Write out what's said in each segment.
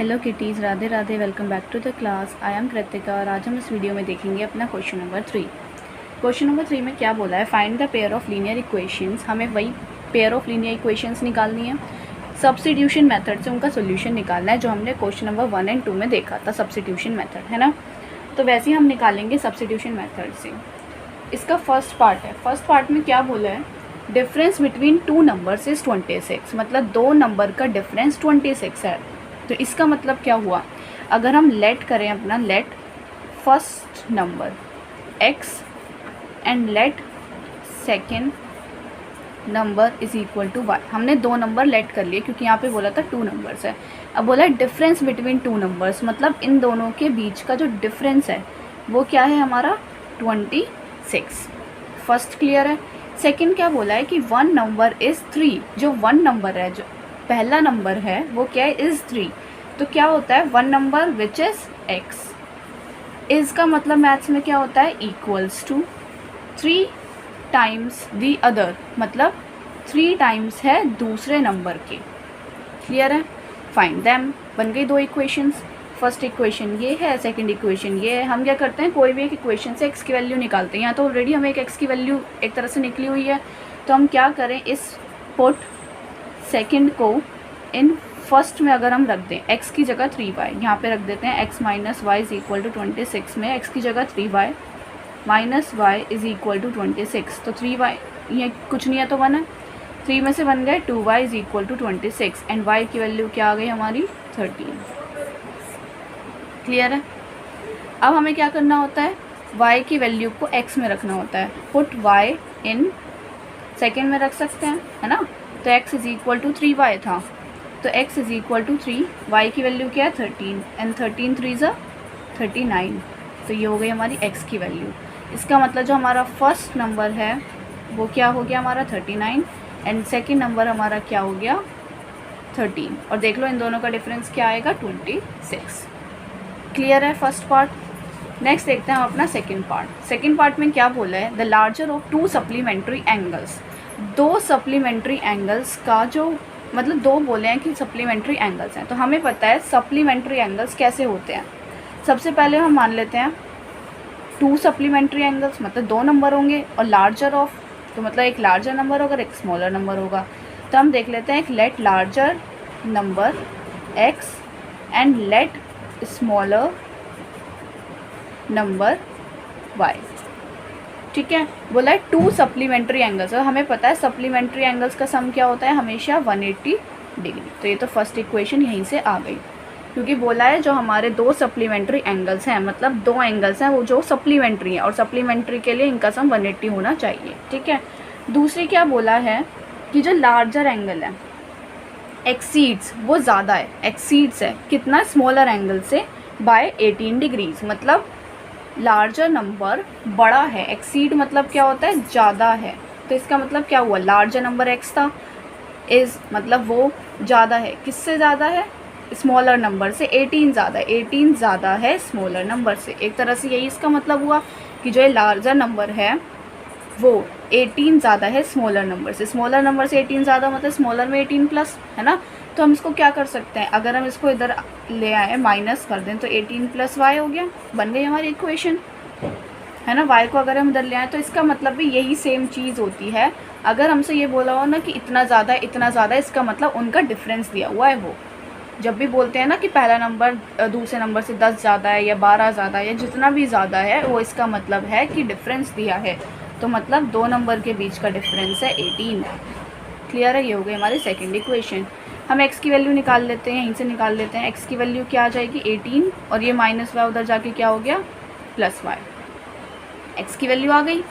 Hello kitties, Radhe Radhe. Welcome back to the class. I am Kritika और आज हम इस वीडियो में देखेंगे अपना क्वेश्चन नंबर 3। क्वेश्चन नंबर 3 में क्या बोला है, find the pair of linear equations. हमें वही पेयर ऑफ लीनियर इक्वेशंस निकालनी है, सब्स्टिट्यूशन मेथड से उनका सोल्यूशन निकालना है, जो हमने क्वेश्चन नंबर 1 एंड 2 में देखा था, सब्स्टिट्यूशन मेथड, है ना। तो वैसे ही हम निकालेंगे सब्स्टिट्यूशन मेथड से। इसका फर्स्ट पार्ट है, फर्स्ट पार्ट में क्या बोला है, difference between two numbers is 26। मतलब दो नंबर का डिफरेंस 26 है। तो इसका मतलब क्या हुआ, अगर हम लेट करें अपना, let first number x and let second number is equal to y। हमने दो नंबर लेट कर लिए क्योंकि यहाँ पे बोला था टू नंबर्स है। अब बोला डिफरेंस बिटवीन टू नंबर्स, मतलब इन दोनों के बीच का जो डिफरेंस है वो क्या है हमारा 26। फर्स्ट क्लियर है। सेकंड क्या बोला है कि वन नंबर इज़ 3। जो वन नंबर है, जो पहला नंबर है वो क्या है, इज़ 3। तो क्या होता है, one number which is x। Is का मतलब मैथ्स में क्या होता है, equals to 3 times the other, मतलब 3 टाइम्स है दूसरे नंबर के। क्लियर है। फाइंड दैम, बन गई दो इक्वेशंस। फर्स्ट इक्वेशन ये है, सेकंड इक्वेशन ये है। हम क्या करते हैं, कोई भी एक इक्वेशन से x की वैल्यू निकालते हैं। यहाँ तो ऑलरेडी हमें एक x की वैल्यू एक तरह से निकली हुई है, तो हम क्या करें, इस पुट सेकंड को इन फर्स्ट में अगर हम रख दें, x की जगह 3y यहाँ पे रख देते हैं, x minus y is equal to 26 में x की जगह 3y minus y is equal to 26। तो 3y ये कुछ नहीं है तो 1 है, 3 में से बन गए 2y is equal to 26 and y की वैल्यू क्या आ गई हमारी 13। क्लियर है। अब हमें क्या करना होता है, y की वैल्यू को x में रखना होता है। पुट y इन सेकेंड में रख सकते हैं, है ना। तो x is equal to 3y था, तो x is equal to 3, y की वैल्यू क्या है 13 एंड 13 3 ज़ा 39। तो ये हो गई हमारी x की वैल्यू। इसका मतलब जो हमारा फर्स्ट नंबर है वो क्या हो गया हमारा 39 एंड सेकंड नंबर हमारा क्या हो गया 13। और देख लो इन दोनों का डिफरेंस क्या आएगा 26। क्लियर है फर्स्ट पार्ट। नेक्स्ट देखते हैं हम अपना सेकंड पार्ट। सेकंड पार्ट में क्या बोला है, the larger of to supplementary angles. दो सप्लीमेंट्री एंगल्स का जो मतलब दो बोले हैं कि सप्लीमेंट्री एंगल्स हैं, तो हमें पता है सप्लीमेंट्री एंगल्स कैसे होते हैं। सबसे पहले हम मान लेते हैं टू सप्लीमेंट्री एंगल्स, मतलब दो नंबर होंगे, और लार्जर ऑफ तो मतलब एक लार्जर नंबर होगा, एक स्मॉलर नंबर होगा। तो हम देख लेते हैं, एक let larger number x and let smaller number y। ठीक है, बोला है टू सप्लीमेंट्री एंगल्स, और हमें पता है सप्लीमेंट्री एंगल्स का सम क्या होता है हमेशा 180 डिग्री। तो ये तो फर्स्ट इक्वेशन यहीं से आ गई, क्योंकि बोला है जो हमारे दो सप्लीमेंट्री एंगल्स हैं, मतलब दो एंगल्स हैं वो जो सप्लीमेंट्री हैं, और सप्लीमेंट्री के लिए इनका सम 180 होना चाहिए। ठीक है। दूसरी क्या बोला है कि जो लार्जर एंगल है एक्सीड्स, वो ज़्यादा है, एक्सीड्स है कितना, स्मॉलर एंगल से बाय 18 डिग्रीज। मतलब लार्जर नंबर बड़ा है, एक्सीड मतलब क्या होता है, ज़्यादा है। तो इसका मतलब क्या हुआ, लार्जर नंबर x था, इज़ मतलब वो ज़्यादा है, किससे ज़्यादा है, स्मॉलर नंबर से। 18 ज़्यादा है, 18 ज़्यादा है स्मॉलर नंबर से। एक तरह से यही इसका मतलब हुआ कि जो लार्जर नंबर है वो 18 ज़्यादा है स्मॉलर नंबर से। स्मॉलर नंबर से 18 ज़्यादा मतलब स्मॉलर में 18 प्लस, है ना। तो हम इसको क्या कर सकते हैं, अगर हम इसको इधर ले आए माइनस कर दें तो 18 प्लस वाई हो गया, बन गई हमारी इक्वेशन, है ना। y को अगर हम इधर ले आए तो इसका मतलब भी यही सेम चीज़ होती है। अगर हमसे ये बोला हो ना कि इतना ज़्यादा इतना ज़्यादा, इसका मतलब उनका डिफरेंस दिया हुआ है। वो जब भी बोलते हैं ना कि पहला नंबर दूसरे नंबर से 10 ज़्यादा है या 12 ज़्यादा है या जितना भी ज़्यादा है, वो इसका मतलब है कि डिफरेंस दिया है। तो मतलब दो नंबर के बीच का डिफरेंस है 18। क्लियर है। ये हो गई हमारी सेकेंड इक्वेशन। हम x की वैल्यू निकाल लेते हैं, यहीं से निकाल लेते हैं। x की वैल्यू क्या आ जाएगी 18, और ये माइनस वाई उधर जाके क्या हो गया प्लस वाई। x की वैल्यू आ गई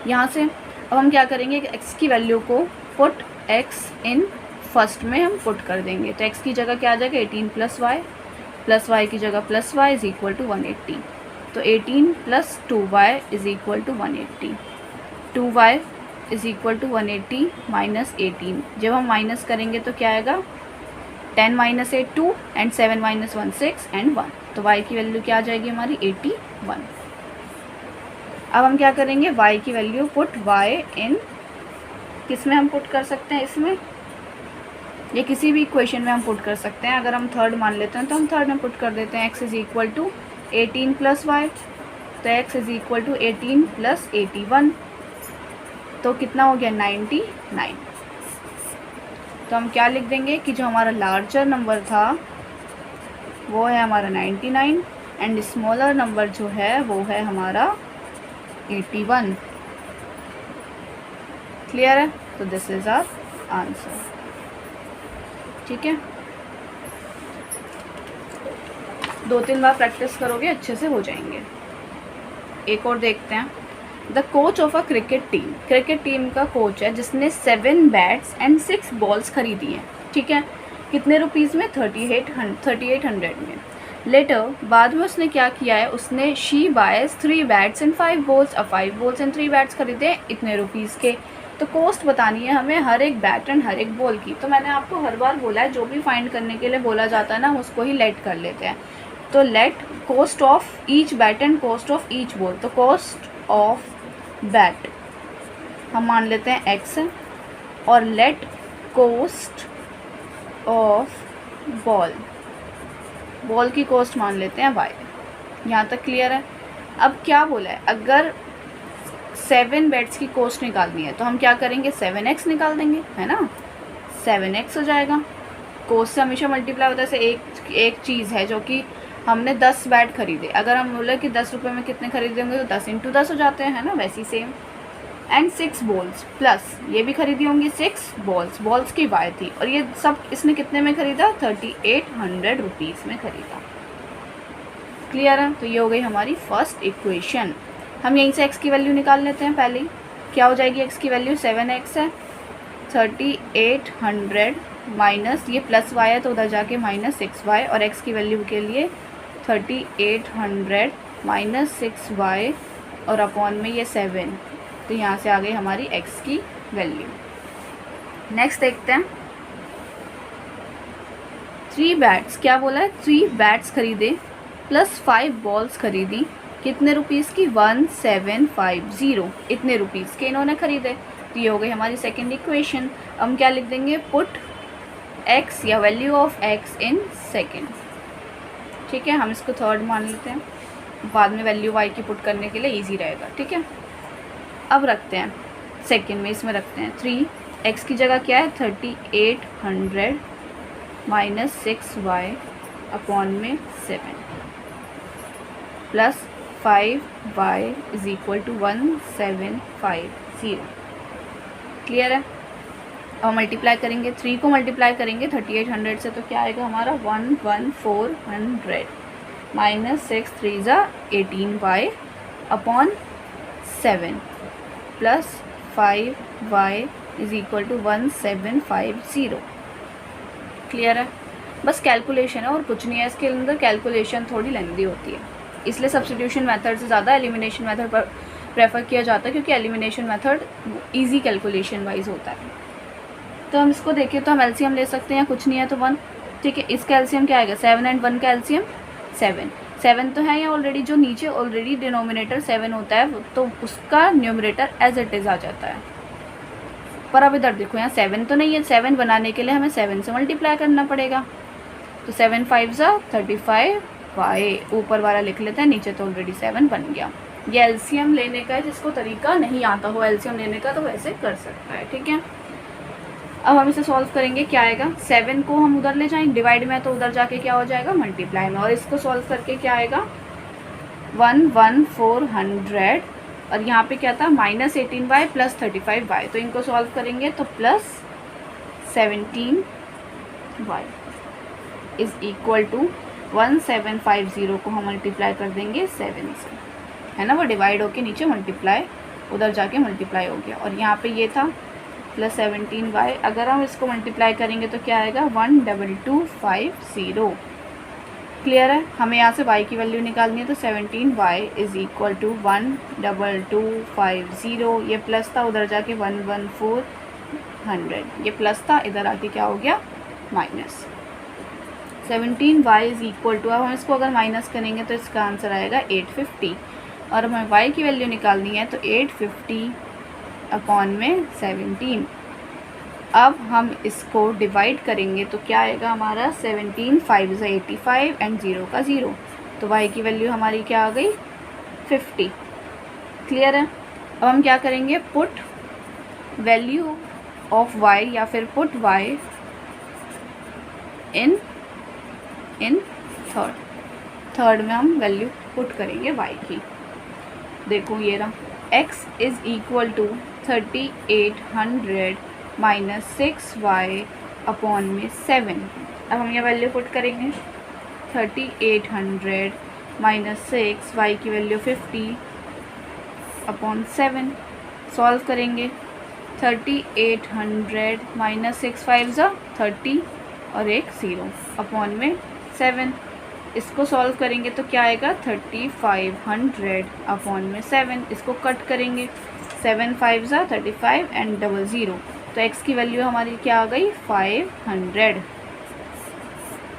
यहाँ से। अब हम क्या करेंगे, x की वैल्यू को पुट x इन फर्स्ट में हम पुट कर देंगे। तो x की जगह क्या आ जाएगा 18 प्लस y की जगह plus y is equal to 180। तो 18 plus 2y is equal to 180। 2y is equal to 180 minus 18। जब हम माइनस करेंगे तो क्या आएगा 10 माइनस 8 2 एंड 7 माइनस 1 6 एंड 1। तो y की वैल्यू क्या आ जाएगी हमारी 81। अब हम क्या करेंगे, y की वैल्यू पुट y इन किस में हम पुट कर सकते हैं, इसमें ये किसी भी इक्वेशन में हम पुट कर सकते हैं। अगर हम थर्ड मान लेते हैं तो हम थर्ड में पुट कर देते हैं, x is equal to 18 plus y, तो x is equal to 18 plus 81, तो कितना हो गया 99। तो हम क्या लिख देंगे कि जो हमारा लार्जर नंबर था वो है हमारा 99 एंड स्मॉलर नंबर जो है वो है हमारा 81। क्लियर है? तो दिस इज़ आवर आंसर। ठीक है, 2-3 बार प्रैक्टिस करोगे अच्छे से हो जाएंगे। एक और देखते हैं। The coach of a cricket team का कोच है जिसने 7 बैट्स एंड 6 बॉल्स खरीदी हैं। ठीक है, कितने रुपीज़ में? 3800 में। लेटर, बाद में उसने क्या किया है, उसने she bias 3 bats and 5 balls, अब 5 बॉल्स एंड 3 बैट्स खरीदे इतने रुपीज़ के। तो कॉस्ट बतानी है हमें हर एक बैट एंड हर एक बॉल की। तो मैंने आपको हर बार बोला है जो भी फाइंड करने के लिए बोला जाता है ना उसको ही लेट कर लेते हैं। तो let cost of each bat and cost of each ball, तो कॉस्ट ऑफ बैट हम मान लेते हैं x है, और लेट कॉस्ट ऑफ बॉल की कॉस्ट मान लेते हैं y। यहाँ तक क्लियर है? अब क्या बोला है, अगर 7 बैट्स की कॉस्ट निकालनी है तो हम क्या करेंगे, 7x निकाल देंगे, है ना। 7x हो जाएगा, कॉस्ट से हमेशा मल्टीप्लाई होता है। जैसे एक चीज़ है जो कि हमने 10 बैट खरीदे, अगर हम बोले कि 10 रुपये में कितने खरीदे होंगे तो 10 × 10 हो जाते हैं, है ना। वैसी सेम। एंड 6 बॉल्स प्लस ये भी खरीदी होंगी 6 बॉल्स की y थी, और ये सब इसने कितने में खरीदा, 3800 रुपीज़ में खरीदा। क्लियर है? तो ये हो गई हमारी फर्स्ट इक्वेशन। हम यहीं से x की वैल्यू निकाल लेते हैं पहले। क्या हो जाएगी x की वैल्यू, 7x है, 3800 माइनस ये प्लस y है तो उधर जाके माइनस 6y, और x की वैल्यू के लिए 3800 माइनस 6y और अपॉन में ये 7, तो यहाँ से आ गई हमारी x की वैल्यू। नेक्स्ट देखते हैं। 3 बैट्स, क्या बोला है, 3 बैट्स खरीदे प्लस 5 बॉल्स खरीदी, कितने रुपीज़ की, 1750, इतने रुपीज़ के इन्होंने खरीदे। तो ये हो गई हमारी सेकेंड इक्वेशन। हम क्या लिख देंगे, पुट x या value of x in second. ठीक है, हम इसको थर्ड मान लेते हैं, बाद में वैल्यू y की पुट करने के लिए इजी रहेगा। ठीक है, अब रखते हैं सेकेंड में, इसमें रखते हैं 3, x की जगह क्या है 3800 माइनस 6y अपॉन में 7 plus 5y is equal to 1750। Clear है? और मल्टीप्लाई करेंगे, 3 को मल्टीप्लाई करेंगे 3800 से तो क्या आएगा हमारा 11400 minus 6 3 = 18y upon 7 plus 5y is equal to 1750। Clear है? बस कैलकुलेशन है और कुछ नहीं है, इसके अंदर कैलकुलेशन थोड़ी लेंदी होती है, इसलिए सब्स्टिट्यूशन मेथड से ज़्यादा एलिमिनेशन मेथड पर प्रेफर किया जाता है, क्योंकि elimination method easy calculation wise होता है। तो हम इसको देखें तो हम एलसीएम ले सकते हैं, कुछ नहीं है तो 1। ठीक है, इसका एलसीएम क्या आएगा, 7 एंड 1 का एलसीएम 7 तो है या ऑलरेडी, जो नीचे ऑलरेडी डिनोमिनेटर 7 होता है तो उसका न्यूमरेटर एज इट इज़ आ जाता है। पर अब इधर देखो, यहाँ 7 तो नहीं है, 7 बनाने के लिए हमें 7 से मल्टीप्लाई करना पड़ेगा। तो 7 5 = 35y, ऊपर वाला लिख लेते हैं, नीचे तो ऑलरेडी 7 बन गया। ये एलसीएम लेने का है, जिसको तरीका नहीं आता हो एलसीएम लेने का तो वैसे कर सकता है। ठीक है, अब हम इसे सॉल्व करेंगे, क्या आएगा, 7 को हम उधर ले जाएंगे, डिवाइड में तो उधर जाके क्या हो जाएगा, मल्टीप्लाई में, और इसको सॉल्व करके क्या आएगा 11400, और यहाँ पे क्या था माइनस 18y प्लस 35y, तो इनको सॉल्व करेंगे तो plus 17y is equal to 1750 को हम मल्टीप्लाई कर देंगे 7 से, है ना, वो डिवाइड होके नीचे मल्टीप्लाई, उधर जाके मल्टीप्लाई हो गया, और यहाँ पे ये था प्लस 17y, अगर हम इसको मल्टीप्लाई करेंगे तो क्या आएगा 12250। क्लियर है? हमें यहाँ से y की वैल्यू निकालनी है, तो 17y इज इक्वल टू 12250, ये प्लस था, उधर जाके 11400, ये प्लस था, इधर आके क्या हो गया minus. 17y is equal to, अब हम इसको अगर माइनस करेंगे तो इसका आंसर आएगा 850, और हमें y की वैल्यू निकालनी है तो 850 अपॉन में 17 अब हम इसको डिवाइड करेंगे तो क्या आएगा हमारा 17, 5 is 85 एंड 0 का 0, तो y की वैल्यू हमारी क्या आ गई 50। क्लियर है। अब हम क्या करेंगे, पुट वैल्यू ऑफ y या फिर पुट y इन थर्ड में हम वैल्यू पुट करेंगे y की। देखो ये रहा, x is equal to 3800 minus 6y upon में 7। अब हम ये वैल्यू पुट करेंगे, 3800 माइनस 6, y की वैल्यू 50 अपॉन 7। सॉल्व करेंगे, 3800 माइनस 6 5 ज़ा 30 और एक 0 अपॉन में 7। इसको सॉल्व करेंगे तो क्या आएगा 3500 अपॉन में 7। इसको कट करेंगे, 7 5 ज़ा 35 एंड 00, तो x की वैल्यू हमारी क्या आ गई 500।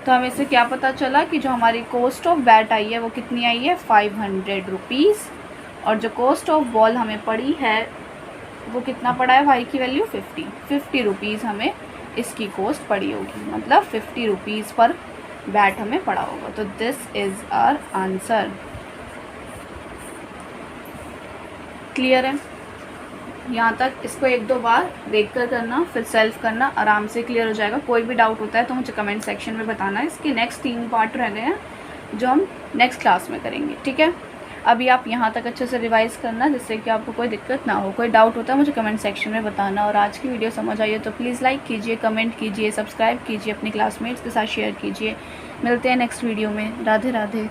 तो हमें इससे क्या पता चला कि जो हमारी कॉस्ट ऑफ बैट आई है वो कितनी आई है 500 रुपीज़, और जो कॉस्ट ऑफ बॉल हमें पड़ी है वो कितना पड़ा है, y की वैल्यू 50 रुपीज़ हमें इसकी कॉस्ट पड़ी होगी, मतलब 50 रुपीज़ पर बैट हमें पड़ा होगा। तो this is our answer. Clear है। यहाँ तक इसको 1-2 बार देख कर करना, फिर सेल्फ करना, आराम से क्लियर हो जाएगा। कोई भी डाउट होता है तो मुझे कमेंट सेक्शन में बताना। इसके नेक्स्ट 3 पार्ट रह गए हैं जो हम नेक्स्ट क्लास में करेंगे, ठीक है। अभी आप यहाँ तक अच्छे से रिवाइज करना जिससे कि आपको कोई दिक्कत ना हो। कोई डाउट होता है मुझे कमेंट सेक्शन में बताना। और आज की वीडियो समझ आई है तो प्लीज़ लाइक कीजिए, कमेंट कीजिए, सब्सक्राइब कीजिए, अपने क्लासमेट्स के साथ शेयर कीजिए। मिलते हैं नेक्स्ट वीडियो में। राधे राधे।